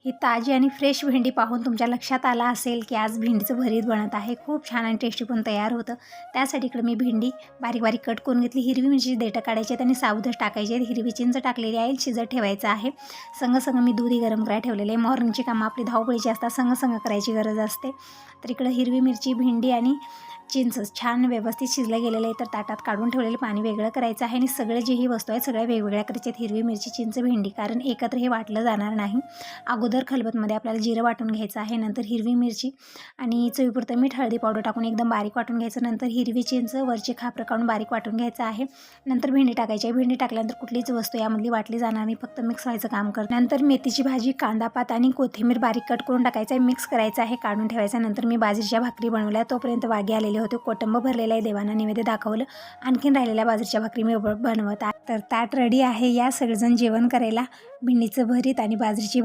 ही ताजी आणि फ्रेश भेंडी पाहून तुमच्या लक्षात आलं असेल की आज भेंडीचं भरीत बनत आहे. खूप छान आणि टेस्टी पण तयार होतं. त्यासाठी इकडे मी भेंडी बारीक बारीक कट करून घेतली. हिरवी मिरची देठं काढायची आहेत आणि साबुतच टाकायची आहेत. हिरवी चिंच टाकलेली आहे, शिजत ठेवायचं आहे. संग मी दूधही गरम करायला ठेवलेलं आहे. मॉर्निंगची कामं आपली धावपळीची असतात, संग करायची गरज असते. तर इकडं हिरवी मिरची, भेंडी आणि चिंच छान व्यवस्थित शिजलं गेलेलं आहे. तर ताटात काढून ठेवलेलं पाणी वेगळं करायचं आहे आणि सगळे जे ही वस्तू आहेत सगळ्या वेगवेगळ्या करायच्या आहेत. हिरवी मिरची, चिंच, भेंडी, कारण एकत्र हे वाटलं जाणार नाही. अगोदर खलबतमध्ये आपल्याला जिरं वाटून घ्यायचं आहे. नंतर हिरवी मिरची आणि चवीपुरतं मीठ, हळदी पावडर टाकून एकदम बारीक वाटून घ्यायचं. नंतर हिरवी चिंच वरची खापरं काढून बारीक वाटून घ्यायचं आहे. नंतर भेंडी टाकायची आहे. भेंडी टाकल्यानंतर कुठलीच वस्तू यामधली वाटली जाणार नाही, फक्त मिक्स व्हायचं काम करतं. नंतर मेथीची भाजी, कांदा पात आणि कोथिंबीर बारीक कट करून टाकायचं आहे. मिक्स करायचं आहे, काढून ठेवायचं. नंतर मी बाजरीच्या भाकरी बनवल्या. तोपर्यंत वागे आलेले होते. कोटंब भरलेलं आहे, देवांना नैवेद्य दाखवलं. आणखीन राहिलेल्या बाजरीच्या भाकरी मी बनवत आहे. तर ताट रेडी आहे. या सगळेजण जेवण करायला. भेंडीचं भरीत आणि बाजरीची भाकरी